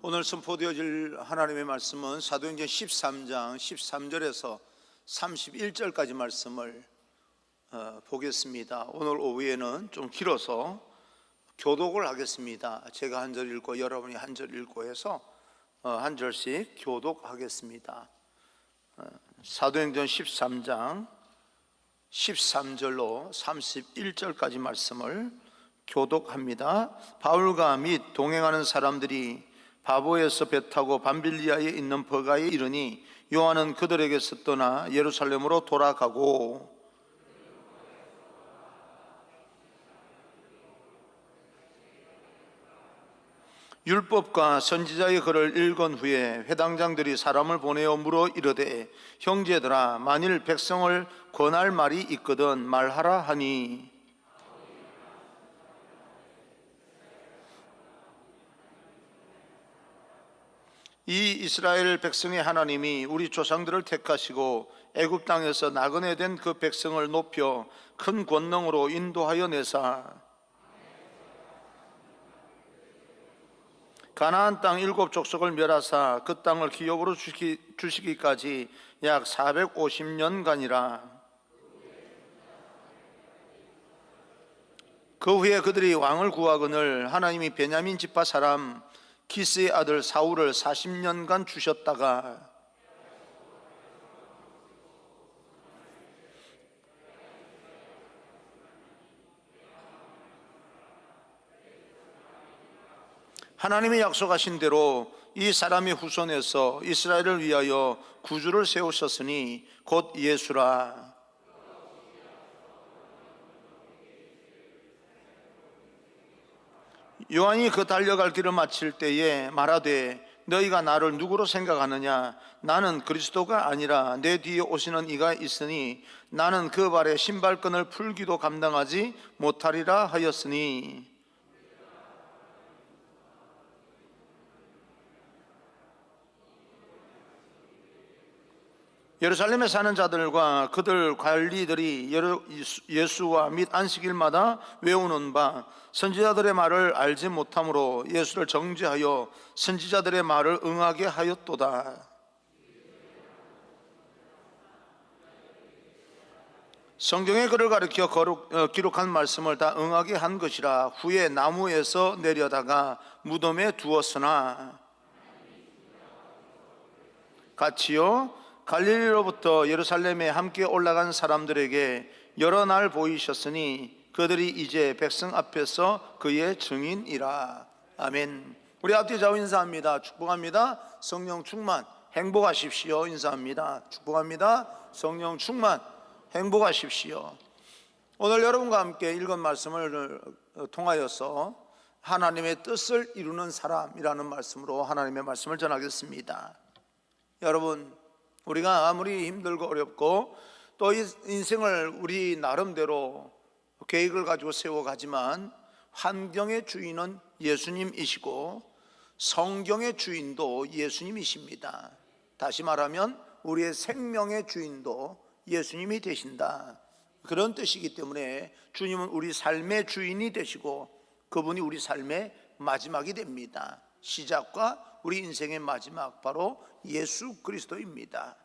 오늘 선포되어질 하나님의 말씀은 사도행전 13장 13절에서 31절까지 말씀을 보겠습니다. 오늘 오후에는 좀 길어서 교독을 하겠습니다. 제가 한 절 읽고 여러분이 한 절 읽고 해서 한 절씩 교독하겠습니다. 사도행전 13장 13절로 31절까지 말씀을 교독합니다. 바울과 및 동행하는 사람들이 바보에서 배 타고 밤빌리아에 있는 버가에 이르니 요한은 그들에게서 떠나 예루살렘으로 돌아가고 율법과 선지자의 글을 읽은 후에 회당장들이 사람을 보내어 물어 이르되 형제들아 만일 백성을 권할 말이 있거든 말하라 하니 이 이스라엘 백성의 하나님이 우리 조상들을 택하시고 애굽 땅에서 나그네 된 그 백성을 높여 큰 권능으로 인도하여 내사 가나안 땅 7 족속을 멸하사 그 땅을 기업으로 주시기까지 약 450년간이라. 그 후에 그들이 왕을 구하거늘 하나님이 베냐민 지파 사람 기스의 아들 사울을 40년간 주셨다가 하나님이 약속하신 대로 이 사람의 후손에서 이스라엘을 위하여 구주를 세우셨으니 곧 예수라. 요한이 그 달려갈 길을 마칠 때에 말하되 너희가 나를 누구로 생각하느냐? 나는 그리스도가 아니라 내 뒤에 오시는 이가 있으니 나는 그 발에 신발끈을 풀기도 감당하지 못하리라 하였으니 예루살렘에 사는 자들과 그들 관리들이 예수와 및 안식일마다 외우는 바 선지자들의 말을 알지 못함으로 예수를 정죄하여 선지자들의 말을 응하게 하였도다. 성경의 글을 가리켜 기록한 말씀을 다 응하게 한 것이라. 후에 나무에서 내려다가 무덤에 두었으나 같이요 갈릴리로부터 예루살렘에 함께 올라간 사람들에게 여러 날 보이셨으니 그들이 이제 백성 앞에서 그의 증인이라. 아멘. 우리 앞뒤 좌우 인사합니다. 축복합니다. 성령 충만 행복하십시오. 인사합니다. 축복합니다. 성령 충만 행복하십시오. 오늘 여러분과 함께 읽은 말씀을 통하여서 하나님의 뜻을 이루는 사람이라는 말씀으로 하나님의 말씀을 전하겠습니다. 여러분, 우리가 아무리 힘들고 어렵고 또 이 인생을 우리 나름대로 계획을 가지고 세워가지만 환경의 주인은 예수님이시고 성경의 주인도 예수님이십니다. 다시 말하면 우리의 생명의 주인도 예수님이 되신다, 그런 뜻이기 때문에 주님은 우리 삶의 주인이 되시고 그분이 우리 삶의 마지막이 됩니다. 시작과 우리 인생의 마지막, 바로 예수 그리스도입니다.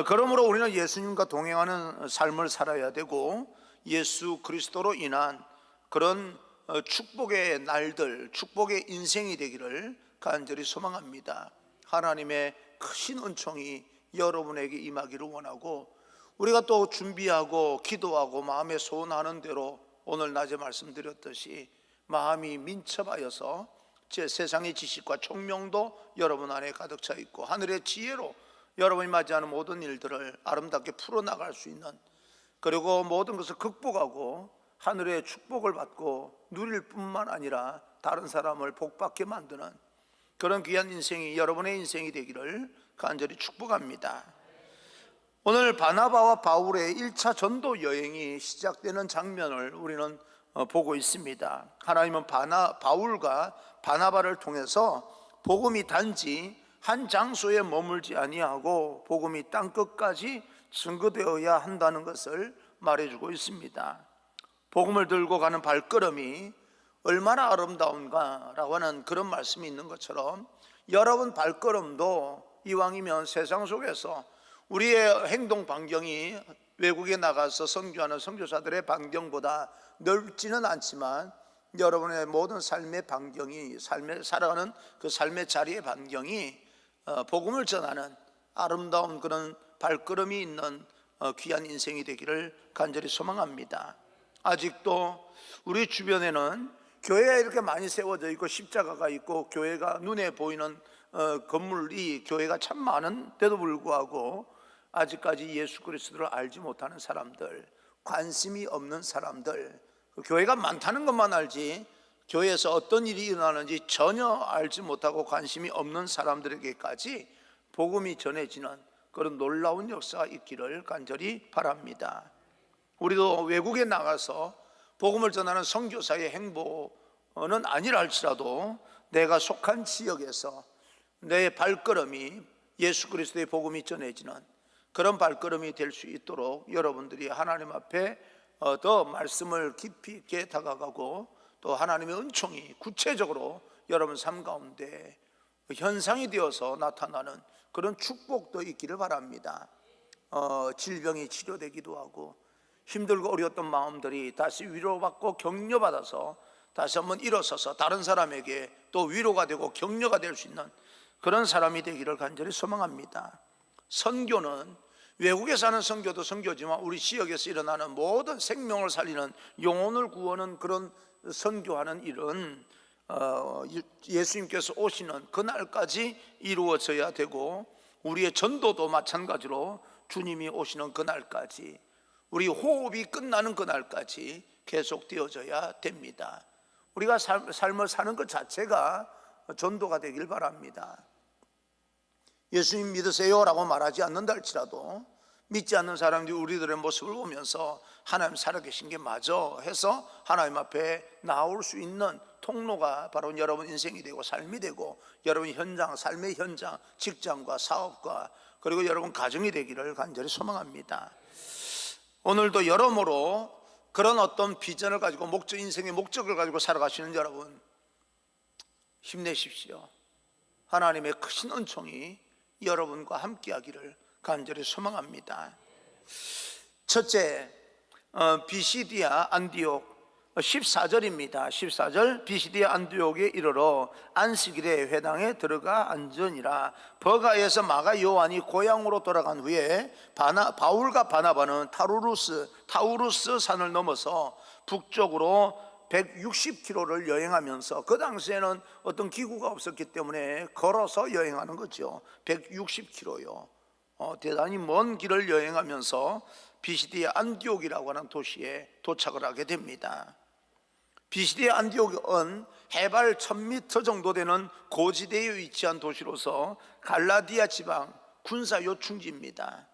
그러므로 우리는 예수님과 동행하는 삶을 살아야 되고 예수 그리스도로 인한 그런 축복의 날들, 축복의 인생이 되기를 간절히 소망합니다. 하나님의 크신 은총이 여러분에게 임하기를 원하고, 우리가 또 준비하고 기도하고 마음에 소원하는 대로 오늘 낮에 말씀드렸듯이 마음이 민첩하여서 제 세상의 지식과 총명도 여러분 안에 가득 차 있고 하늘의 지혜로 여러분이 맞이하는 모든 일들을 아름답게 풀어나갈 수 있는, 그리고 모든 것을 극복하고 하늘의 축복을 받고 누릴 뿐만 아니라 다른 사람을 복받게 만드는 그런 귀한 인생이 여러분의 인생이 되기를 간절히 축복합니다. 오늘 바나바와 바울의 1차 전도 여행이 시작되는 장면을 우리는 보고 있습니다. 하나님은 바울과 바나바를 통해서 복음이 단지 한 장소에 머물지 아니하고 복음이 땅끝까지 증거되어야 한다는 것을 말해주고 있습니다. 복음을 들고 가는 발걸음이 얼마나 아름다운가라고 하는 그런 말씀이 있는 것처럼 여러분 발걸음도 이왕이면 세상 속에서 우리의 행동 반경이 외국에 나가서 선교하는 선교사들의 반경보다 넓지는 않지만 여러분의 모든 삶의 반경이, 살아가는 그 삶의 자리의 반경이 복음을 전하는 아름다운 그런 발걸음이 있는 귀한 인생이 되기를 간절히 소망합니다. 아직도 우리 주변에는 교회가 이렇게 많이 세워져 있고 십자가가 있고 교회가 눈에 보이는 건물이 교회가 참 많은데도 불구하고 아직까지 예수 그리스도를 알지 못하는 사람들, 관심이 없는 사람들, 교회가 많다는 것만 알지 교회에서 어떤 일이 일어나는지 전혀 알지 못하고 관심이 없는 사람들에게까지 복음이 전해지는 그런 놀라운 역사가 있기를 간절히 바랍니다. 우리도 외국에 나가서 복음을 전하는 선교사의 행보는 아니라 할지라도 내가 속한 지역에서 내 발걸음이 예수 그리스도의 복음이 전해지는 그런 발걸음이 될 수 있도록 여러분들이 하나님 앞에 더 말씀을 깊이 있게 다가가고 또 하나님의 은총이 구체적으로 여러분 삶 가운데 현상이 되어서 나타나는 그런 축복도 있기를 바랍니다. 질병이 치료되기도 하고 힘들고 어려웠던 마음들이 다시 위로받고 격려받아서 다시 한번 일어서서 다른 사람에게 또 위로가 되고 격려가 될 수 있는 그런 사람이 되기를 간절히 소망합니다. 선교는 외국에 사는 선교도 선교지만 우리 지역에서 일어나는 모든 생명을 살리는 영혼을 구하는 그런 선교하는 일은 예수님께서 오시는 그날까지 이루어져야 되고 우리의 전도도 마찬가지로 주님이 오시는 그날까지 우리 호흡이 끝나는 그날까지 계속되어져야 됩니다. 우리가 삶을 사는 것 자체가 전도가 되길 바랍니다. 예수님 믿으세요 라고 말하지 않는다 할지라도 믿지 않는 사람들이 우리들의 모습을 보면서 하나님 살아계신 게 맞아 해서 하나님 앞에 나올 수 있는 통로가 바로 여러분 인생이 되고 삶이 되고 여러분 현장, 삶의 현장, 직장과 사업과 그리고 여러분 가정이 되기를 간절히 소망합니다. 오늘도 여러모로 그런 어떤 비전을 가지고 인생의 목적을 가지고 살아가시는 여러분 힘내십시오. 하나님의 크신 은총이 여러분과 함께하기를 간절히 소망합니다. 첫째, 비시디아 안디옥 14절입니다. 14절 비시디아 안디옥에 이르러 안식일에 회당에 들어가 앉으니라. 버가에서 마가 요한이 고향으로 돌아간 후에 바울과 바나바는 타우루스 산을 넘어서 북쪽으로 160km를 여행하면서 그 당시에는 어떤 기구가 없었기 때문에 걸어서 여행하는 거죠. 160km요. 대단히 먼 길을 여행하면서 비시디아 안디옥이라고 하는 도시에 도착을 하게 됩니다. 비시디아 안디옥은 해발 1000m 정도 되는 고지대에 위치한 도시로서 갈라디아 지방 군사 요충지입니다.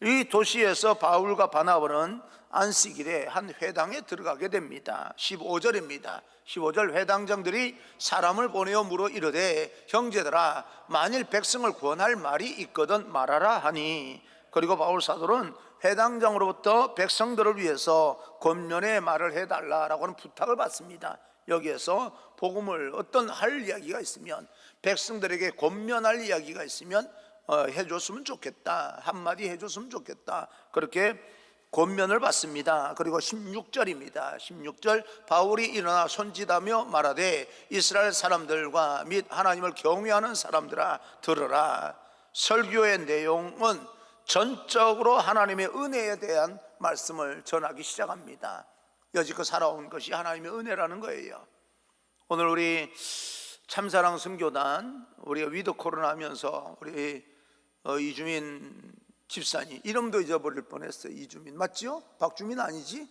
이 도시에서 바울과 바나바는 안식일에 한 회당에 들어가게 됩니다. 15절입니다. 15절 회당장들이 사람을 보내어 물어 이르되 형제들아 만일 백성을 구원할 말이 있거든 말하라 하니 그리고 바울 사도는 회당장으로부터 백성들을 위해서 권면의 말을 해달라라고 하는 부탁을 받습니다. 여기에서 복음을 어떤 할 이야기가 있으면 백성들에게 권면할 이야기가 있으면 해줬으면 좋겠다, 한마디 해줬으면 좋겠다, 그렇게 권면을 받습니다. 그리고 16절입니다. 16절 바울이 일어나 손짓하며 말하되 이스라엘 사람들과 및 하나님을 경외하는 사람들아 들으라. 설교의 내용은 전적으로 하나님의 은혜에 대한 말씀을 전하기 시작합니다. 여지껏 살아온 것이 하나님의 은혜라는 거예요. 오늘 우리 참사랑 선교단 우리가 위드 코로나 하면서 우리 이주민 집사님 이름도 잊어버릴 뻔했어요. 이주민 맞죠? 박주민 아니지?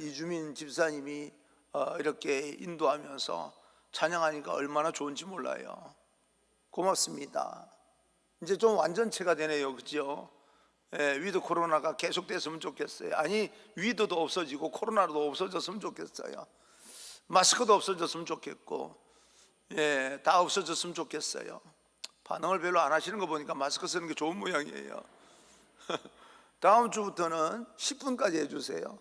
이주민 집사님이 이렇게 인도하면서 찬양하니까 얼마나 좋은지 몰라요. 고맙습니다. 이제 좀 완전체가 되네요. 그죠? 위드 코로나가 계속됐으면 좋겠어요. 아니 위드도 없어지고 코로나도 없어졌으면 좋겠어요. 마스크도 없어졌으면 좋겠고 다 없어졌으면 좋겠어요. 반응을 별로 안 하시는 거 보니까 마스크 쓰는 게 좋은 모양이에요. 다음 주부터는 10분까지 해주세요.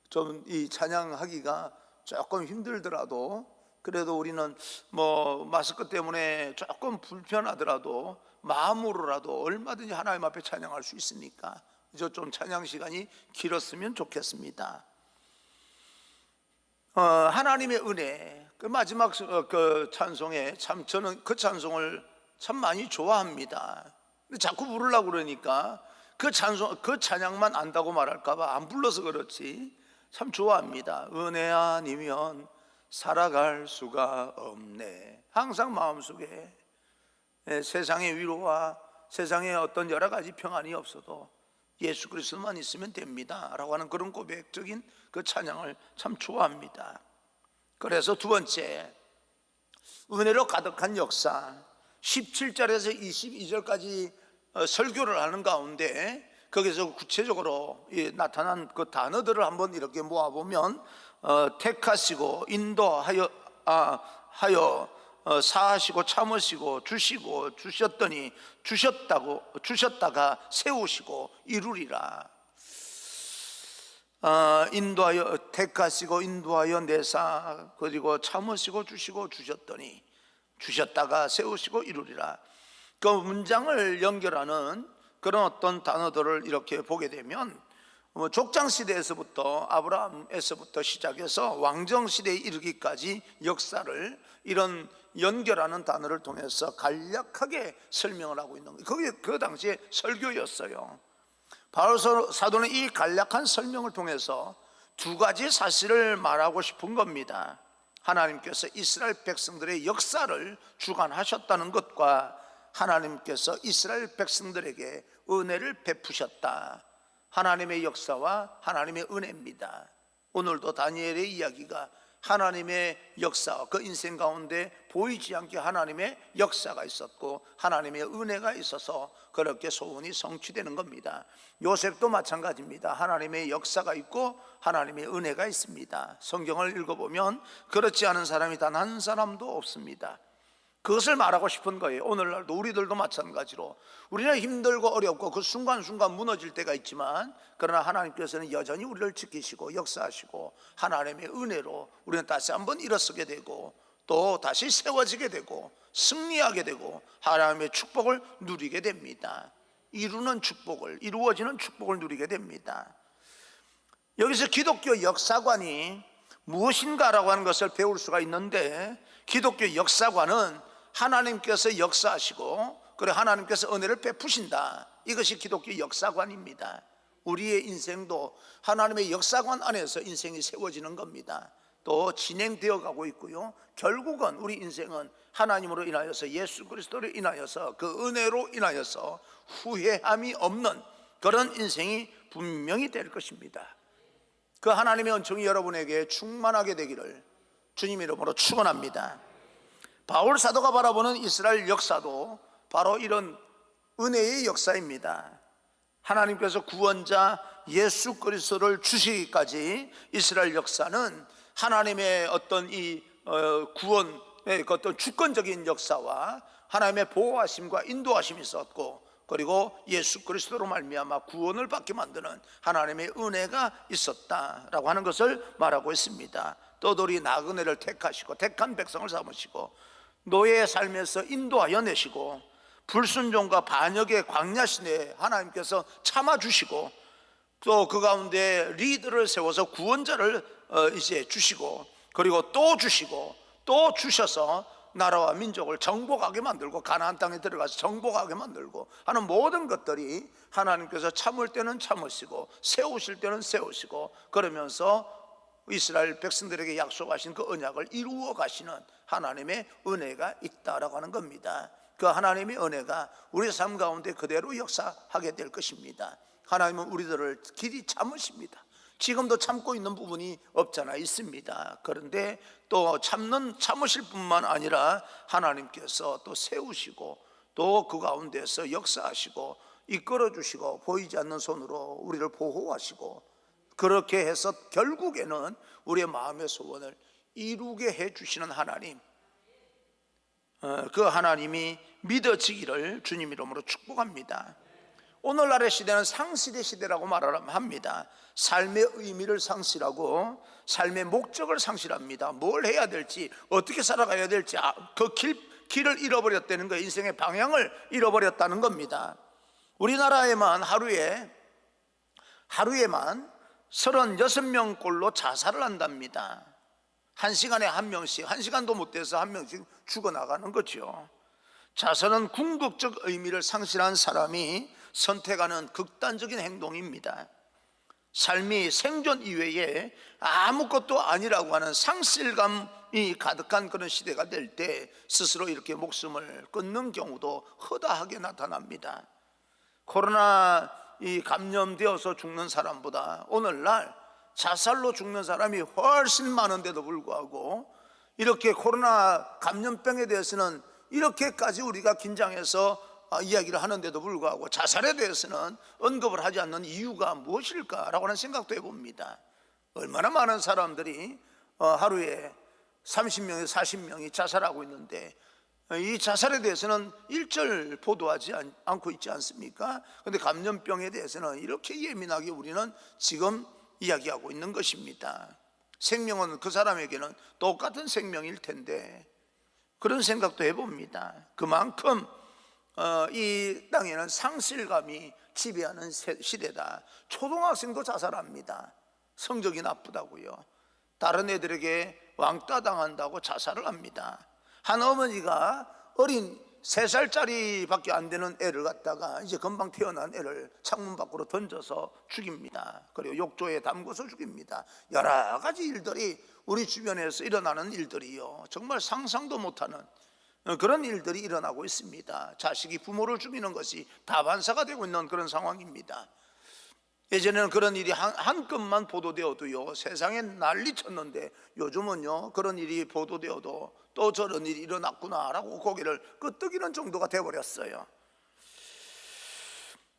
좀 이 찬양하기가 조금 힘들더라도, 그래도 우리는 뭐 마스크 때문에 조금 불편하더라도 마음으로라도 얼마든지 하나님 앞에 찬양할 수 있으니까 저 좀 찬양 시간이 길었으면 좋겠습니다. 하나님의 은혜, 그 마지막 그 찬송에 참 저는 그 찬송을 참 많이 좋아합니다. 근데 자꾸 부르려고 그러니까 그 찬양만 안다고 말할까봐 안 불러서 그렇지 참 좋아합니다. 은혜 아니면 살아갈 수가 없네. 항상 마음속에 세상의 위로와 세상의 어떤 여러 가지 평안이 없어도 예수 그리스도만 있으면 됩니다 라고 하는 그런 고백적인 그 찬양을 참 좋아합니다. 그래서 두 번째, 은혜로 가득한 역사, 17절에서 22절까지 설교를 하는 가운데 거기서 구체적으로 나타난 그 단어들을 한번 이렇게 모아보면 택하시고 인도하여 사하시고 참으시고 주시고 주셨더니 주셨다가 세우시고 이루리라. 인도하여 택하시고 인도하여 내사, 그리고 참으시고 주시고 주셨더니 주셨다가 세우시고 이루리라. 그 문장을 연결하는 그런 어떤 단어들을 이렇게 보게 되면 족장 시대에서부터 아브라함에서부터 시작해서 왕정 시대에 이르기까지 역사를 이런 연결하는 단어를 통해서 간략하게 설명을 하고 있는 거예요. 그게 그 당시에 설교였어요. 바울 사도는 이 간략한 설명을 통해서 두 가지 사실을 말하고 싶은 겁니다. 하나님께서 이스라엘 백성들의 역사를 주관하셨다는 것과 하나님께서 이스라엘 백성들에게 은혜를 베푸셨다. 하나님의 역사와 하나님의 은혜입니다. 오늘도 다니엘의 이야기가 하나님의 역사와 그 인생 가운데 보이지 않게 하나님의 역사가 있었고 하나님의 은혜가 있어서 그렇게 소원이 성취되는 겁니다. 요셉도 마찬가지입니다. 하나님의 역사가 있고 하나님의 은혜가 있습니다. 성경을 읽어보면 그렇지 않은 사람이 단 한 사람도 없습니다. 그것을 말하고 싶은 거예요. 오늘날도 우리들도 마찬가지로 우리는 힘들고 어렵고 그 순간순간 무너질 때가 있지만 그러나 하나님께서는 여전히 우리를 지키시고 역사하시고 하나님의 은혜로 우리는 다시 한번 일어서게 되고 또 다시 세워지게 되고 승리하게 되고 하나님의 축복을 누리게 됩니다. 이루어지는 축복을 누리게 됩니다. 여기서 기독교 역사관이 무엇인가라고 하는 것을 배울 수가 있는데, 기독교 역사관은 하나님께서 역사하시고 그리고 하나님께서 은혜를 베푸신다. 이것이 기독교 역사관입니다. 우리의 인생도 하나님의 역사관 안에서 인생이 세워지는 겁니다. 또 진행되어 가고 있고요. 결국은 우리 인생은 하나님으로 인하여서 예수 그리스도로 인하여서 그 은혜로 인하여서 후회함이 없는 그런 인생이 분명히 될 것입니다. 그 하나님의 은총이 여러분에게 충만하게 되기를 주님 이름으로 축원합니다. 바울 사도가 바라보는 이스라엘 역사도 바로 이런 은혜의 역사입니다. 하나님께서 구원자 예수 그리스도를 주시기까지 이스라엘 역사는 하나님의 어떤 이 구원의 어떤 주권적인 역사와 하나님의 보호하심과 인도하심이 있었고, 그리고 예수 그리스도로 말미암아 구원을 받게 만드는 하나님의 은혜가 있었다라고 하는 것을 말하고 있습니다. 떠돌이 나그네를 택하시고 택한 백성을 삼으시고 노예의 삶에서 인도하여 내시고 불순종과 반역의 광야 시대에 하나님께서 참아주시고 또 그 가운데 리더를 세워서 구원자를 이제 주시고 그리고 또 주시고 또 주셔서 나라와 민족을 정복하게 만들고 가나안 땅에 들어가서 정복하게 만들고 하는 모든 것들이 하나님께서 참을 때는 참으시고 세우실 때는 세우시고 그러면서 이스라엘 백성들에게 약속하신 그 언약을 이루어 가시는 하나님의 은혜가 있다라고 하는 겁니다. 그 하나님의 은혜가 우리 삶 가운데 그대로 역사하게 될 것입니다. 하나님은 우리들을 길이 참으십니다. 지금도 참고 있는 부분이 없잖아, 있습니다. 그런데 또 참으실 뿐만 아니라 하나님께서 또 세우시고 또 그 가운데서 역사하시고 이끌어 주시고 보이지 않는 손으로 우리를 보호하시고 그렇게 해서 결국에는 우리의 마음의 소원을 이루게 해 주시는 하나님, 그 하나님이 믿어지기를 주님 이름으로 축복합니다. 오늘날의 시대는 상실의 시대라고 말을 합니다. 삶의 의미를 상실하고 삶의 목적을 상실합니다. 뭘 해야 될지, 어떻게 살아가야 될지 그 길을 잃어버렸다는 거예요. 인생의 방향을 잃어버렸다는 겁니다. 우리나라에만 하루에만 36명꼴로 자살을 한답니다. 한 시간에 한 명씩, 한 시간도 못 돼서 한 명씩 죽어나가는 거죠. 자살은 궁극적 의미를 상실한 사람이 선택하는 극단적인 행동입니다. 삶이 생존 이외에 아무것도 아니라고 하는 상실감이 가득한 그런 시대가 될 때 스스로 이렇게 목숨을 끊는 경우도 허다하게 나타납니다. 코로나 감염되어서 죽는 사람보다 오늘날 자살로 죽는 사람이 훨씬 많은데도 불구하고 이렇게 코로나 감염병에 대해서는 이렇게까지 우리가 긴장해서 이야기를 하는데도 불구하고 자살에 대해서는 언급을 하지 않는 이유가 무엇일까라고 하는 생각도 해봅니다. 얼마나 많은 사람들이 하루에 30명에서 40명이 자살하고 있는데 이 자살에 대해서는 일절 보도하지 않고 있지 않습니까? 그런데 감염병에 대해서는 이렇게 예민하게 우리는 지금 이야기하고 있는 것입니다. 생명은 그 사람에게는 똑같은 생명일 텐데 그런 생각도 해봅니다. 그만큼 이 땅에는 상실감이 지배하는 시대다. 초등학생도 자살합니다. 성적이 나쁘다고요. 다른 애들에게 왕따 당한다고 자살을 합니다. 한 어머니가 어린 3살짜리 밖에 안 되는 애를 갖다가 이제 금방 태어난 애를 창문 밖으로 던져서 죽입니다. 그리고 욕조에 담궈서 죽입니다. 여러 가지 일들이 우리 주변에서 일어나는 일들이요, 정말 상상도 못하는 그런 일들이 일어나고 있습니다. 자식이 부모를 죽이는 것이 다반사가 되고 있는 그런 상황입니다. 예전에는 그런 일이 한 건만 보도되어도요 세상에 난리 쳤는데 요즘은요 그런 일이 보도되어도 또 저런 일이 일어났구나라고 고개를 끄덕이는 정도가 되어버렸어요.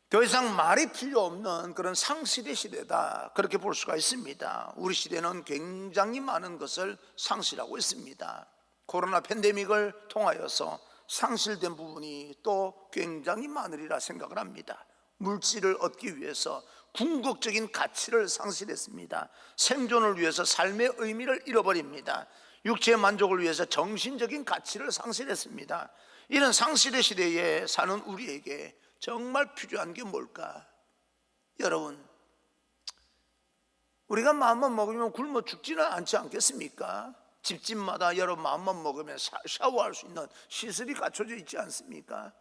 더 이상 말이 필요 없는 그런 상실의 시대다, 그렇게 볼 수가 있습니다. 우리 시대는 굉장히 많은 것을 상실하고 있습니다. 코로나 팬데믹을 통하여서 상실된 부분이 또 굉장히 많으리라 생각을 합니다. 물질을 얻기 위해서 궁극적인 가치를 상실했습니다. 생존을 위해서 삶의 의미를 잃어버립니다. 육체의 만족을 위해서 정신적인 가치를 상실했습니다. 이런 상실의 시대에 사는 우리에게 정말 필요한 게 뭘까? 여러분, 우리가 마음만 먹으면 굶어 죽지는 않지 않겠습니까? 집집마다 여러분 마음만 먹으면 샤워할 수 있는 시설이 갖춰져 있지 않습니까?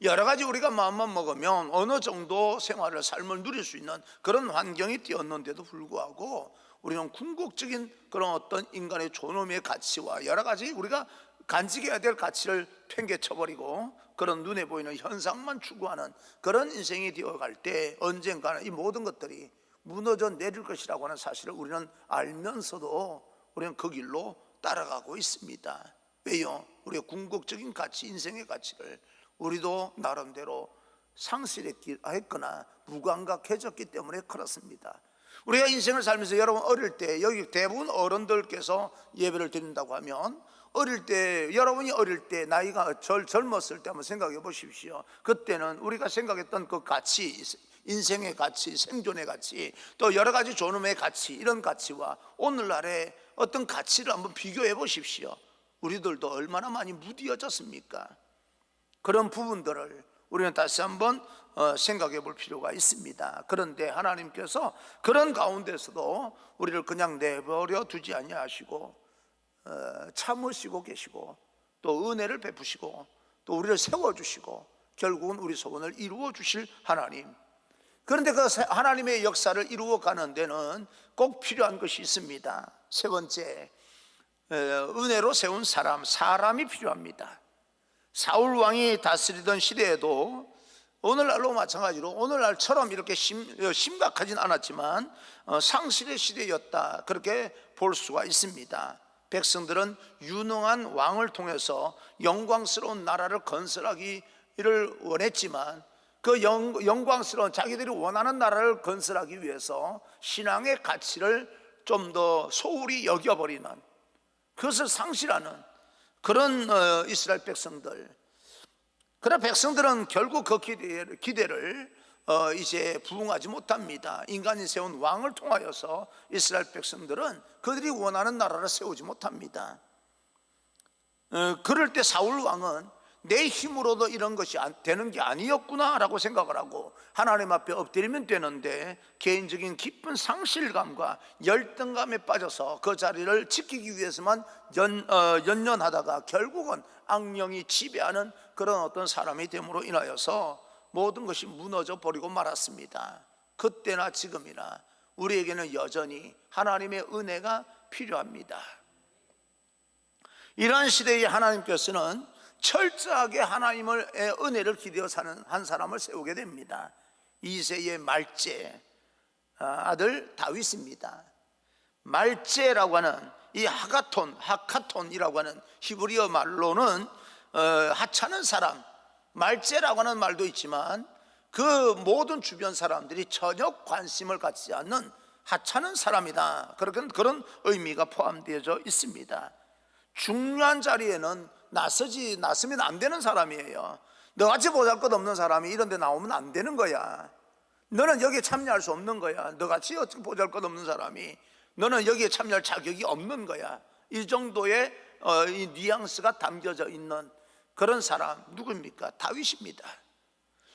여러 가지 우리가 마음만 먹으면 어느 정도 생활을, 삶을 누릴 수 있는 그런 환경이 되었는데도 불구하고 우리는 궁극적인 그런 어떤 인간의 존엄의 가치와 여러 가지 우리가 간직해야 될 가치를 팽개쳐버리고 그런 눈에 보이는 현상만 추구하는 그런 인생이 되어갈 때 언젠가는 이 모든 것들이 무너져 내릴 것이라고 하는 사실을 우리는 알면서도 우리는 그 길로 따라가고 있습니다. 왜요? 우리의 궁극적인 가치, 인생의 가치를 우리도 나름대로 상실했거나 무감각해졌기 때문에 그렇습니다. 우리가 인생을 살면서 여러분 어릴 때, 여기 대부분 어른들께서 예배를 드린다고 하면 어릴 때, 여러분이 어릴 때 나이가 젊었을 때 한번 생각해 보십시오. 그때는 우리가 생각했던 그 가치, 인생의 가치, 생존의 가치, 또 여러 가지 존엄의 가치, 이런 가치와 오늘날의 어떤 가치를 한번 비교해 보십시오. 우리들도 얼마나 많이 무뎌졌습니까? 그런 부분들을 우리는 다시 한번 생각해 볼 필요가 있습니다. 그런데 하나님께서 그런 가운데서도 우리를 그냥 내버려 두지 아니하시고 참으시고 계시고 또 은혜를 베푸시고 또 우리를 세워주시고 결국은 우리 소원을 이루어 주실 하나님. 그런데 그 하나님의 역사를 이루어 가는 데는 꼭 필요한 것이 있습니다. 세 번째, 은혜로 세운 사람이 필요합니다. 사울 왕이 다스리던 시대에도 오늘날로 마찬가지로 오늘날처럼 이렇게 심각하진 않았지만 상실의 시대였다, 그렇게 볼 수가 있습니다. 백성들은 유능한 왕을 통해서 영광스러운 나라를 건설하기를 원했지만 그 영광스러운 자기들이 원하는 나라를 건설하기 위해서 신앙의 가치를 좀 더 소홀히 여겨버리는, 그것을 상실하는 그런 이스라엘 백성들. 그러나 백성들은 결국 그 기대를 이제 부응하지 못합니다. 인간이 세운 왕을 통하여서 이스라엘 백성들은 그들이 원하는 나라를 세우지 못합니다. 그럴 때 사울 왕은 내 힘으로도 이런 것이 되는 게 아니었구나 라고 생각을 하고 하나님 앞에 엎드리면 되는데 개인적인 깊은 상실감과 열등감에 빠져서 그 자리를 지키기 위해서만 연연하다가 결국은 악령이 지배하는 그런 어떤 사람이 됨으로 인하여서 모든 것이 무너져 버리고 말았습니다. 그때나 지금이나 우리에게는 여전히 하나님의 은혜가 필요합니다. 이러한 시대에 하나님께서는 철저하게 하나님의 은혜를 기대어 사는 한 사람을 세우게 됩니다. 이새의 말제 아들 다윗입니다. 말제라고 하는 이 하카톤이라고 하는 히브리어 말로는 하찮은 사람, 말제라고 하는 말도 있지만 그 모든 주변 사람들이 전혀 관심을 갖지 않는 하찮은 사람이다, 그런 의미가 포함되어 있습니다. 중요한 자리에는 나서면 안 되는 사람이에요. 너같이 보잘것없는 사람이 이런 데 나오면 안 되는 거야. 너는 여기에 참여할 수 없는 거야. 너같이 보잘것없는 사람이 너는 여기에 참여할 자격이 없는 거야. 이 정도의 이 뉘앙스가 담겨져 있는 그런 사람 누구입니까? 다윗입니다.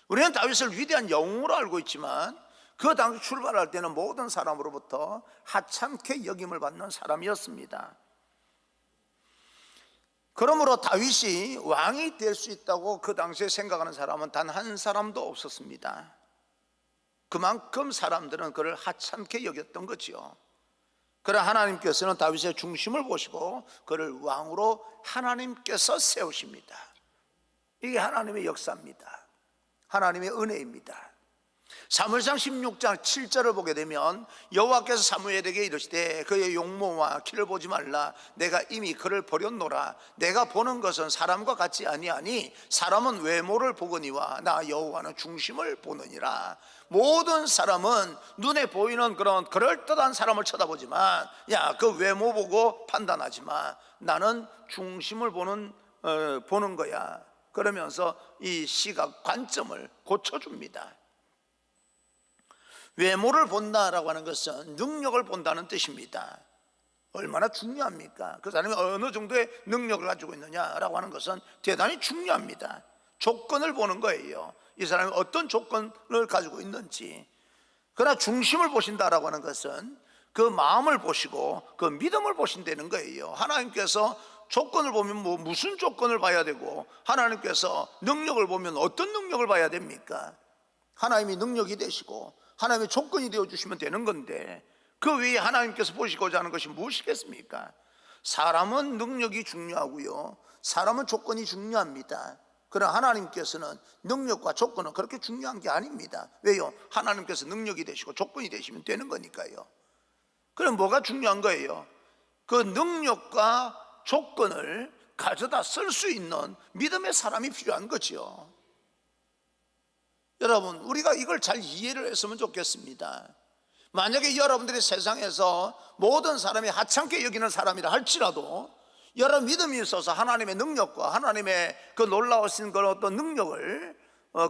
우리는 다윗을 위대한 영웅으로 알고 있지만 그 당시 출발할 때는 모든 사람으로부터 하찮게 여김을 받는 사람이었습니다. 그러므로 다윗이 왕이 될 수 있다고 그 당시에 생각하는 사람은 단 한 사람도 없었습니다. 그만큼 사람들은 그를 하찮게 여겼던 거지요. 그러나 하나님께서는 다윗의 중심을 보시고 그를 왕으로 하나님께서 세우십니다. 이게 하나님의 역사입니다. 하나님의 은혜입니다. 사무엘상 16장 7절을 보게 되면 여호와께서 사무엘에게 이르시되 그의 용모와 키를 보지 말라. 내가 이미 그를 버렸노라. 내가 보는 것은 사람과 같지 아니하니 사람은 외모를 보거니와 나 여호와는 중심을 보느니라. 모든 사람은 눈에 보이는 그런 그럴듯한 사람을 쳐다보지만 야, 그 외모 보고 판단하지 마. 나는 중심을 보는 거야. 그러면서 이 시각 관점을 고쳐줍니다. 외모를 본다라고 하는 것은 능력을 본다는 뜻입니다. 얼마나 중요합니까? 그 사람이 어느 정도의 능력을 가지고 있느냐라고 하는 것은 대단히 중요합니다. 조건을 보는 거예요. 이 사람이 어떤 조건을 가지고 있는지. 그러나 중심을 보신다라고 하는 것은 그 마음을 보시고 그 믿음을 보신다는 거예요. 하나님께서 조건을 보면 무슨 조건을 봐야 되고 하나님께서 능력을 보면 어떤 능력을 봐야 됩니까? 하나님이 능력이 되시고 하나님의 조건이 되어주시면 되는 건데 그 외에 하나님께서 보시고자 하는 것이 무엇이겠습니까? 사람은 능력이 중요하고요, 사람은 조건이 중요합니다. 그러나 하나님께서는 능력과 조건은 그렇게 중요한 게 아닙니다. 왜요? 하나님께서 능력이 되시고 조건이 되시면 되는 거니까요. 그럼 뭐가 중요한 거예요? 그 능력과 조건을 가져다 쓸 수 있는 믿음의 사람이 필요한 거죠. 여러분, 우리가 이걸 잘 이해를 했으면 좋겠습니다. 만약에 여러분들이 세상에서 모든 사람이 하찮게 여기는 사람이라 할지라도 여러분 믿음이 있어서 하나님의 능력과 하나님의 그 놀라우신 그런 어떤 능력을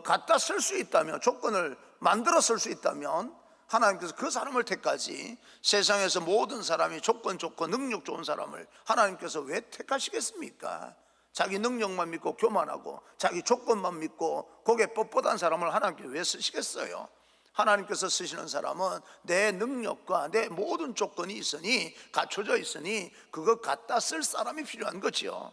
갖다 쓸 수 있다면, 조건을 만들어 쓸 수 있다면 하나님께서 그 사람을 택하지, 세상에서 모든 사람이 조건 좋고 능력 좋은 사람을 하나님께서 왜 택하시겠습니까? 자기 능력만 믿고 교만하고 자기 조건만 믿고 고개 뻣뻣한 사람을 하나님께 왜 쓰시겠어요? 하나님께서 쓰시는 사람은 내 능력과 내 모든 조건이 있으니, 갖춰져 있으니 그거 갖다 쓸 사람이 필요한 거지요.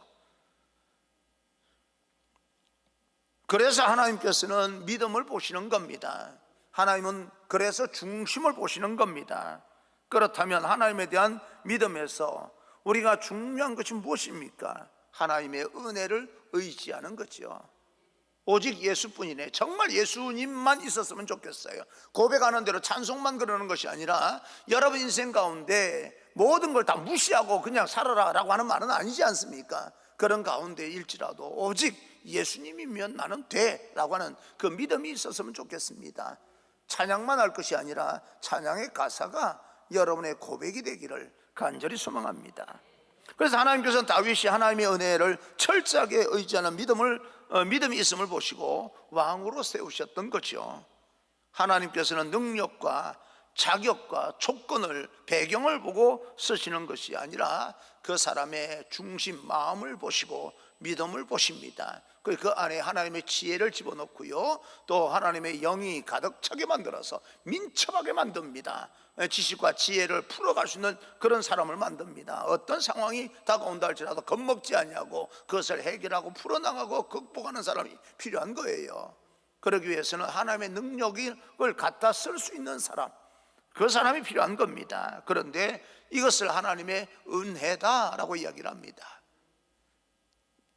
그래서 하나님께서는 믿음을 보시는 겁니다. 하나님은 그래서 중심을 보시는 겁니다. 그렇다면 하나님에 대한 믿음에서 우리가 중요한 것이 무엇입니까? 하나님의 은혜를 의지하는 거죠. 오직 예수뿐이네. 정말 예수님만 있었으면 좋겠어요. 고백하는 대로 찬송만 그러는 것이 아니라 여러분 인생 가운데 모든 걸 다 무시하고 그냥 살아라 라고 하는 말은 아니지 않습니까? 그런 가운데일지라도 오직 예수님이면 나는 돼 라고 하는 그 믿음이 있었으면 좋겠습니다. 찬양만 할 것이 아니라 찬양의 가사가 여러분의 고백이 되기를 간절히 소망합니다. 그래서 하나님께서는 다윗이 하나님의 은혜를 철저하게 의지하는 믿음이 있음을 보시고 왕으로 세우셨던 거죠. 하나님께서는 능력과 자격과 조건을, 배경을 보고 쓰시는 것이 아니라 그 사람의 중심, 마음을 보시고 믿음을 보십니다. 그 안에 하나님의 지혜를 집어넣고요, 또 하나님의 영이 가득 차게 만들어서 민첩하게 만듭니다. 지식과 지혜를 풀어갈 수 있는 그런 사람을 만듭니다. 어떤 상황이 다가온다 할지라도 겁먹지 않냐고 그것을 해결하고 풀어나가고 극복하는 사람이 필요한 거예요. 그러기 위해서는 하나님의 능력을 갖다 쓸 수 있는 사람, 그 사람이 필요한 겁니다. 그런데 이것을 하나님의 은혜다라고 이야기를 합니다.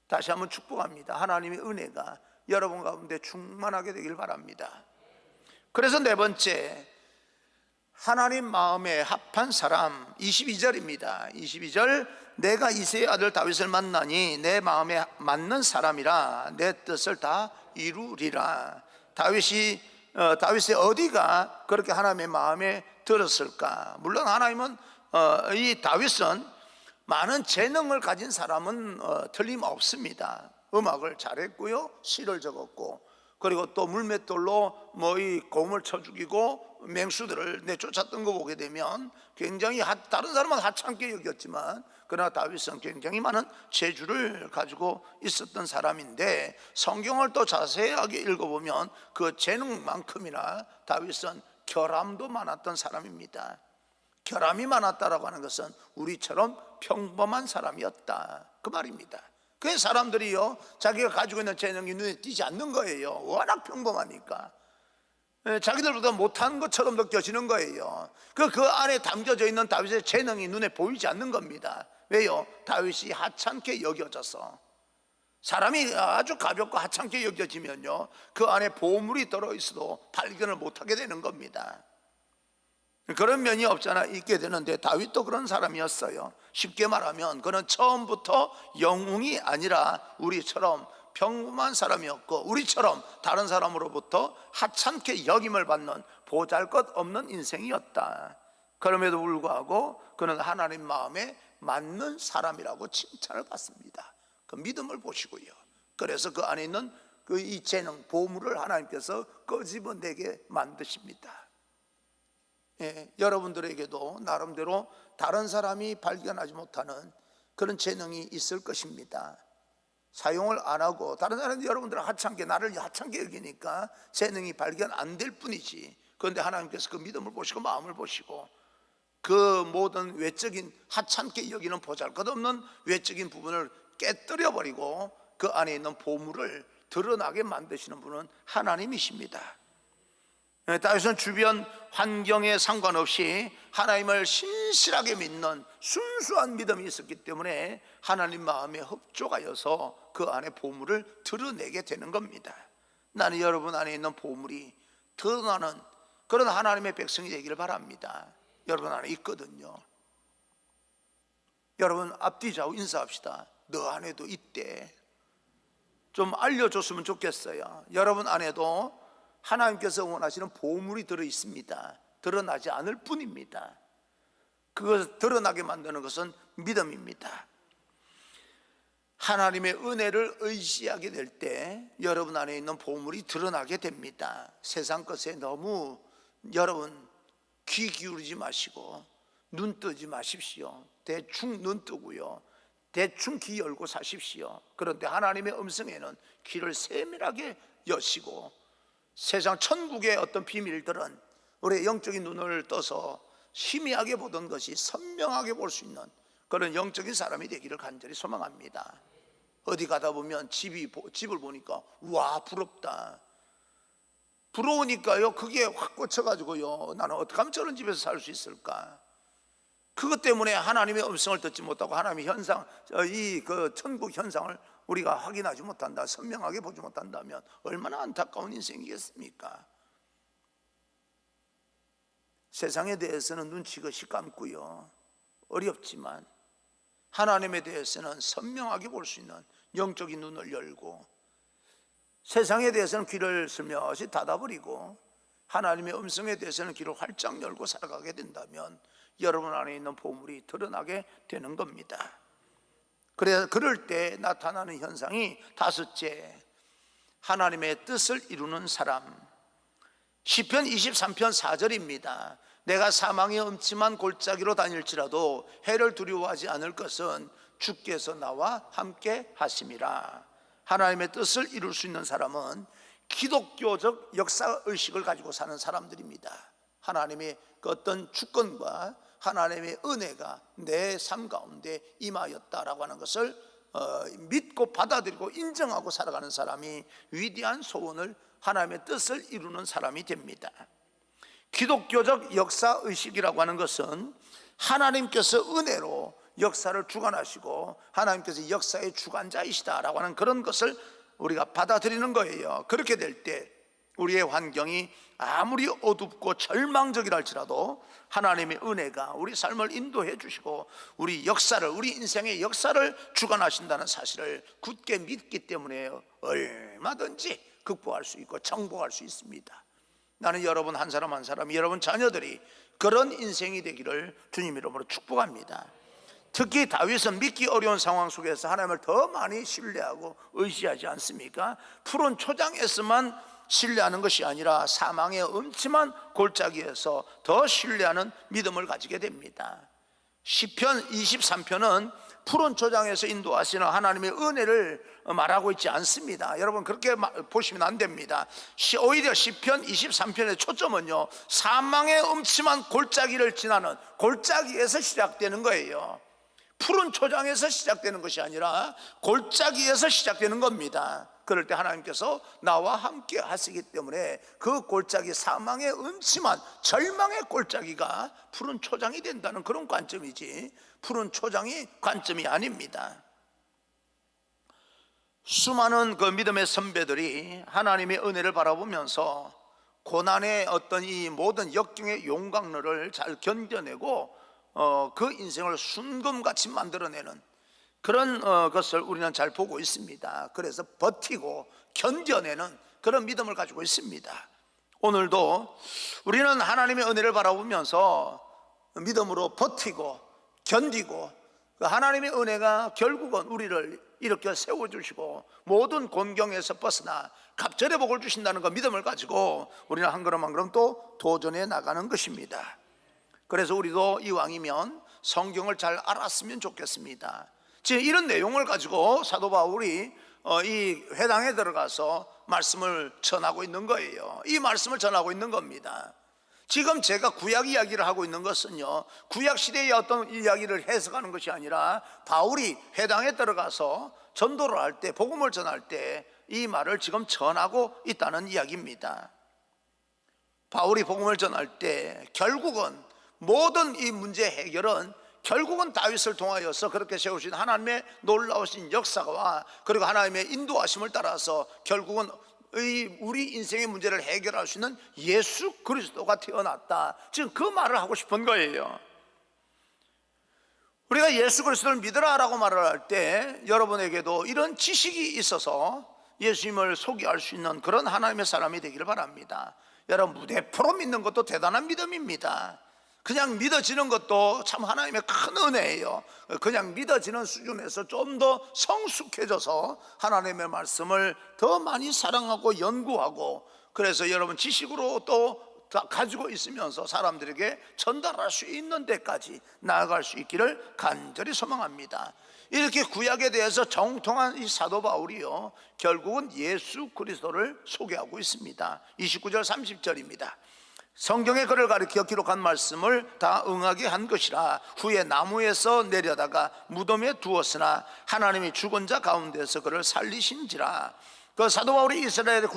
다시 한번 축복합니다. 하나님의 은혜가 여러분 가운데 충만하게 되길 바랍니다. 그래서 네 번째, 하나님 마음에 합한 사람, 22절입니다. 22절, 내가 이새의 아들 다윗을 만나니 내 마음에 맞는 사람이라 내 뜻을 다 이루리라. 다윗의 어디가 그렇게 하나님의 마음에 들었을까? 물론 하나님은 이 다윗은 많은 재능을 가진 사람은 틀림없습니다. 음악을 잘했고요, 시를 적었고, 그리고 또 물맷돌로 이 곰을 쳐 죽이고 맹수들을 내쫓았던 거 보게 되면 굉장히 다른 사람은 하찮게 여겼지만 그러나 다윗은 굉장히 많은 재주를 가지고 있었던 사람인데, 성경을 또 자세하게 읽어보면 그 재능만큼이나 다윗은 결함도 많았던 사람입니다. 결함이 많았다라고 하는 것은 우리처럼 평범한 사람이었다, 그 말입니다. 그 사람들이요, 자기가 가지고 있는 재능이 눈에 띄지 않는 거예요. 워낙 평범하니까 자기들보다 못하는 것처럼 느껴지는 거예요. 그 안에 담겨져 있는 다윗의 재능이 눈에 보이지 않는 겁니다. 왜요? 다윗이 하찮게 여겨져서. 사람이 아주 가볍고 하찮게 여겨지면요, 그 안에 보물이 들어있어도 발견을 못하게 되는 겁니다. 그런 면이 없잖아 있게 되는데 다윗도 그런 사람이었어요. 쉽게 말하면 그는 처음부터 영웅이 아니라 우리처럼 평범한 사람이었고, 우리처럼 다른 사람으로부터 하찮게 여김을 받는 보잘것없는 인생이었다. 그럼에도 불구하고 그는 하나님 마음에 맞는 사람이라고 칭찬을 받습니다. 그 믿음을 보시고요, 그래서 그 안에 있는 이 재능, 보물을 하나님께서 끄집어내게 만드십니다. 여러분들에게도 나름대로 다른 사람이 발견하지 못하는 그런 재능이 있을 것입니다. 사용을 안 하고 다른 사람이 여러분들은 하찮게, 나를 하찮게 여기니까 재능이 발견 안 될 뿐이지, 그런데 하나님께서 그 믿음을 보시고 마음을 보시고 그 모든 외적인 하찮게 여기는 보잘것없는 외적인 부분을 깨뜨려 버리고 그 안에 있는 보물을 드러나게 만드시는 분은 하나님이십니다. 다윗은 주변 환경에 상관없이 하나님을 신실하게 믿는 순수한 믿음이 있었기 때문에 하나님 마음에 흡족하여서 그 안에 보물을 드러내게 되는 겁니다. 나는 여러분 안에 있는 보물이 드러나는 그런 하나님의 백성이 되기를 바랍니다. 여러분 안에 있거든요. 여러분 앞뒤 좌우 인사합시다. 너 안에도 있대. 좀 알려줬으면 좋겠어요. 여러분 안에도 하나님께서 원하시는 보물이 들어 있습니다. 드러나지 않을 뿐입니다. 그것을 드러나게 만드는 것은 믿음입니다. 하나님의 은혜를 의지하게 될 때 여러분 안에 있는 보물이 드러나게 됩니다. 세상 것에 너무 여러분 귀 기울이지 마시고 눈 뜨지 마십시오. 대충 눈 뜨고요, 대충 귀 열고 사십시오. 그런데 하나님의 음성에는 귀를 세밀하게 여시고 세상 천국의 어떤 비밀들은 우리의 영적인 눈을 떠서 희미하게 보던 것이 선명하게 볼 수 있는 그런 영적인 사람이 되기를 간절히 소망합니다. 어디 가다 보면 집을 보니까 와 부럽다, 부러우니까요 그게 확 꽂혀가지고요, 나는 어떻게 하면 저런 집에서 살 수 있을까. 그것 때문에 하나님의 음성을 듣지 못하고 하나님의 현상, 그 천국 현상을 우리가 확인하지 못한다, 선명하게 보지 못한다면 얼마나 안타까운 인생이겠습니까? 세상에 대해서는 눈치가 감고요, 어렵지만 하나님에 대해서는 선명하게 볼 수 있는 영적인 눈을 열고 세상에 대해서는 귀를 슬며시 닫아버리고 하나님의 음성에 대해서는 귀를 활짝 열고 살아가게 된다면 여러분 안에 있는 보물이 드러나게 되는 겁니다. 그럴 때 나타나는 현상이 다섯째, 하나님의 뜻을 이루는 사람. 시편 23편 4절입니다. 내가 사망의 음침한 골짜기로 다닐지라도 해를 두려워하지 않을 것은 주께서 나와 함께 하심이라. 하나님의 뜻을 이룰 수 있는 사람은 기독교적 역사의식을 가지고 사는 사람들입니다. 하나님의 그 어떤 주권과 하나님의 은혜가 내 삶 가운데 임하였다라고 하는 것을 믿고 받아들이고 인정하고 살아가는 사람이 위대한 소원을, 하나님의 뜻을 이루는 사람이 됩니다. 기독교적 역사의식이라고 하는 것은 하나님께서 은혜로 역사를 주관하시고 하나님께서 역사의 주관자이시다라고 하는 그런 것을 우리가 받아들이는 거예요. 그렇게 될 때 우리의 환경이 아무리 어둡고 절망적이라 할지라도 하나님의 은혜가 우리 삶을 인도해 주시고 우리 역사를, 우리 인생의 역사를 주관하신다는 사실을 굳게 믿기 때문에 얼마든지 극복할 수 있고 정복할 수 있습니다. 나는 여러분 한 사람 한 사람, 여러분 자녀들이 그런 인생이 되기를 주님 이름으로 축복합니다. 특히 다윗은 믿기 어려운 상황 속에서 하나님을 더 많이 신뢰하고 의지하지 않습니까? 푸른 초장에서만 신뢰하는 것이 아니라 사망의 음침한 골짜기에서 더 신뢰하는 믿음을 가지게 됩니다. 시편 23편은 푸른 초장에서 인도하시는 하나님의 은혜를 말하고 있지 않습니다. 여러분 그렇게 보시면 안 됩니다. 오히려 시편 23편의 초점은요, 사망의 음침한 골짜기를 지나는 골짜기에서 시작되는 거예요. 푸른 초장에서 시작되는 것이 아니라 골짜기에서 시작되는 겁니다. 그럴 때 하나님께서 나와 함께 하시기 때문에 그 골짜기, 사망의 음침한 절망의 골짜기가 푸른 초장이 된다는 그런 관점이지, 푸른 초장이 관점이 아닙니다. 수많은 그 믿음의 선배들이 하나님의 은혜를 바라보면서 고난의 어떤 이 모든 역경의 용광로를 잘 견뎌내고 그 인생을 순금같이 만들어내는 그런 것을 우리는 잘 보고 있습니다. 그래서 버티고 견뎌내는 그런 믿음을 가지고 있습니다. 오늘도 우리는 하나님의 은혜를 바라보면서 믿음으로 버티고 견디고 그 하나님의 은혜가 결국은 우리를 일으켜 세워주시고 모든 곤경에서 벗어나 갑절의 복을 주신다는 그 믿음을 가지고 우리는 한 걸음 한 걸음 또 도전해 나가는 것입니다. 그래서 우리도 이왕이면 성경을 잘 알았으면 좋겠습니다. 지금 이런 내용을 가지고 사도 바울이 이 회당에 들어가서 말씀을 전하고 있는 거예요. 이 말씀을 전하고 있는 겁니다. 지금 제가 구약 이야기를 하고 있는 것은요, 구약 시대의 어떤 이야기를 해석하는 것이 아니라 바울이 회당에 들어가서 전도를 할 때, 복음을 전할 때 이 말을 지금 전하고 있다는 이야기입니다. 바울이 복음을 전할 때 결국은 모든 이 문제 해결은 결국은 다윗을 통하여서 그렇게 세우신 하나님의 놀라우신 역사와 그리고 하나님의 인도하심을 따라서 결국은 우리 인생의 문제를 해결할 수 있는 예수 그리스도가 태어났다. 지금 그 말을 하고 싶은 거예요. 우리가 예수 그리스도를 믿으라라고 말을 할 때 여러분에게도 이런 지식이 있어서 예수님을 소개할 수 있는 그런 하나님의 사람이 되기를 바랍니다. 여러분 무대 프로 믿는 것도 대단한 믿음입니다. 그냥 믿어지는 것도 참 하나님의 큰 은혜예요. 그냥 믿어지는 수준에서 좀 더 성숙해져서 하나님의 말씀을 더 많이 사랑하고 연구하고, 그래서 여러분 지식으로 또 가지고 있으면서 사람들에게 전달할 수 있는 데까지 나아갈 수 있기를 간절히 소망합니다. 이렇게 구약에 대해서 정통한 이 사도 바울이요, 결국은 예수 그리스도를 소개하고 있습니다. 29절 30절입니다 성경에 그를 가리켜 기록한 말씀을 다 응하게 한 것이라. 후에 나무에서 내려다가 무덤에 두었으나 하나님이 죽은 자 가운데서 그를 살리신지라. 그 사도 바울이 이스라엘의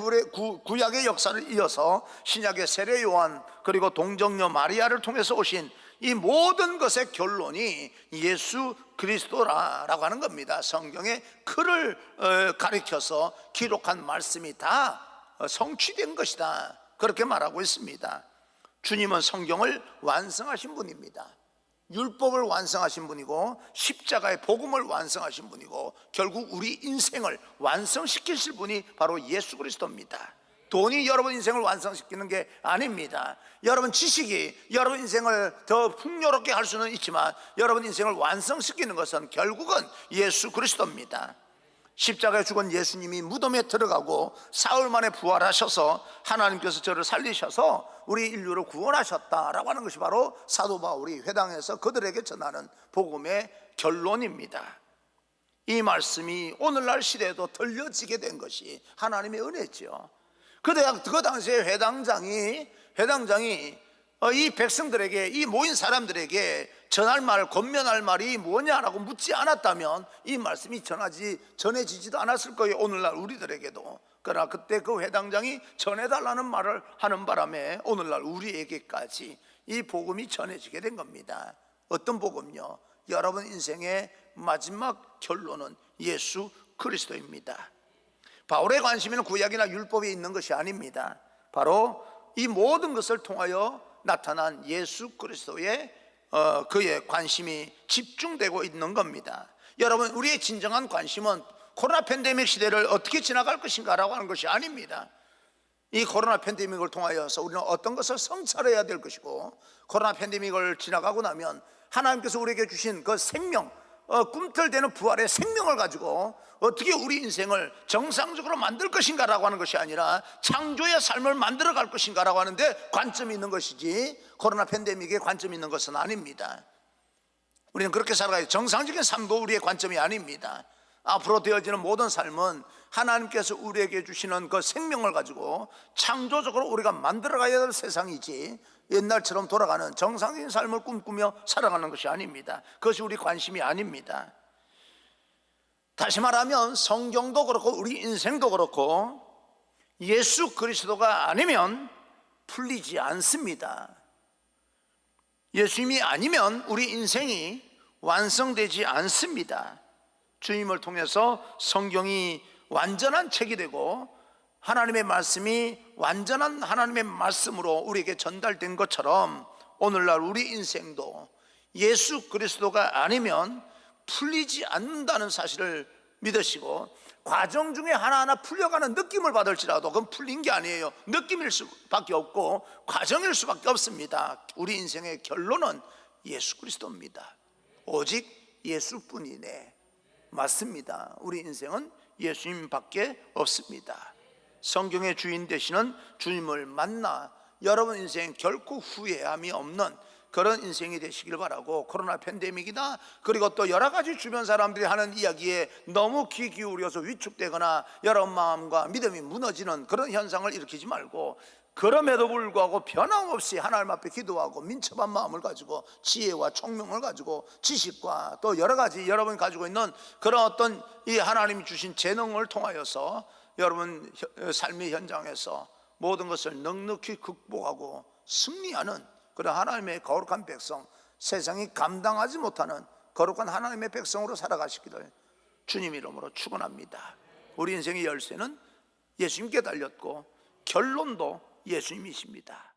구약의 역사를 이어서 신약의 세례 요한 그리고 동정녀 마리아를 통해서 오신 이 모든 것의 결론이 예수 그리스도라고 하는 겁니다. 성경에 그를 가리켜서 기록한 말씀이 다 성취된 것이다, 그렇게 말하고 있습니다. 주님은 성경을 완성하신 분입니다. 율법을 완성하신 분이고 십자가의 복음을 완성하신 분이고 결국 우리 인생을 완성시키실 분이 바로 예수 그리스도입니다. 돈이 여러분 인생을 완성시키는 게 아닙니다. 여러분 지식이 여러분 인생을 더 풍요롭게 할 수는 있지만 여러분 인생을 완성시키는 것은 결국은 예수 그리스도입니다. 십자가에 죽은 예수님이 무덤에 들어가고 사흘 만에 부활하셔서 하나님께서 저를 살리셔서 우리 인류를 구원하셨다라고 하는 것이 바로 사도 바울이 회당에서 그들에게 전하는 복음의 결론입니다. 이 말씀이 오늘날 시대에도 들려지게 된 것이 하나님의 은혜죠. 그 당시에 회당장이 이 백성들에게, 이 모인 사람들에게 전할 말, 권면할 말이 뭐냐라고 묻지 않았다면 이 말씀이 전해지지도 않았을 거예요, 오늘날 우리들에게도. 그러나 그때 그 회당장이 전해달라는 말을 하는 바람에 오늘날 우리에게까지 이 복음이 전해지게 된 겁니다. 어떤 복음요? 여러분 인생의 마지막 결론은 예수 그리스도입니다. 바울의 관심에는 구약이나 율법에 있는 것이 아닙니다. 바로 이 모든 것을 통하여 나타난 예수 그리스도의 그의 관심이 집중되고 있는 겁니다. 여러분, 우리의 진정한 관심은 코로나 팬데믹 시대를 어떻게 지나갈 것인가라고 하는 것이 아닙니다. 이 코로나 팬데믹을 통하여서 우리는 어떤 것을 성찰해야 될 것이고, 코로나 팬데믹을 지나가고 나면 하나님께서 우리에게 주신 그 생명, 꿈틀대는 부활의 생명을 가지고 어떻게 우리 인생을 정상적으로 만들 것인가라고 하는 것이 아니라 창조의 삶을 만들어 갈 것인가라고 하는데 관점이 있는 것이지, 코로나 팬데믹에 관점이 있는 것은 아닙니다. 우리는 그렇게 살아가야, 정상적인 삶도 우리의 관점이 아닙니다. 앞으로 되어지는 모든 삶은 하나님께서 우리에게 주시는 그 생명을 가지고 창조적으로 우리가 만들어가야 될 세상이지, 옛날처럼 돌아가는 정상적인 삶을 꿈꾸며 살아가는 것이 아닙니다. 그것이 우리 관심이 아닙니다. 다시 말하면 성경도 그렇고 우리 인생도 그렇고 예수 그리스도가 아니면 풀리지 않습니다. 예수님이 아니면 우리 인생이 완성되지 않습니다. 주님을 통해서 성경이 완전한 책이 되고 하나님의 말씀이 완전한 하나님의 말씀으로 우리에게 전달된 것처럼 오늘날 우리 인생도 예수 그리스도가 아니면 풀리지 않는다는 사실을 믿으시고, 과정 중에 하나하나 풀려가는 느낌을 받을지라도 그건 풀린 게 아니에요. 느낌일 수밖에 없고 과정일 수밖에 없습니다. 우리 인생의 결론은 예수 그리스도입니다. 오직 예수뿐이네. 맞습니다. 우리 인생은 예수님밖에 없습니다. 성경의 주인 되시는 주님을 만나 여러분 인생 결코 후회함이 없는 그런 인생이 되시길 바라고, 코로나 팬데믹이다, 그리고 또 여러 가지 주변 사람들이 하는 이야기에 너무 귀 기울여서 위축되거나 여러분 마음과 믿음이 무너지는 그런 현상을 일으키지 말고, 그럼에도 불구하고 변함없이 하나님 앞에 기도하고 민첩한 마음을 가지고 지혜와 총명을 가지고 지식과 또 여러 가지 여러분이 가지고 있는 그런 어떤 이 하나님이 주신 재능을 통하여서 여러분 삶의 현장에서 모든 것을 넉넉히 극복하고 승리하는 그런 하나님의 거룩한 백성, 세상이 감당하지 못하는 거룩한 하나님의 백성으로 살아가시기를 주님 이름으로 축원합니다. 우리 인생의 열쇠는 예수님께 달렸고 결론도 예수님이십니다.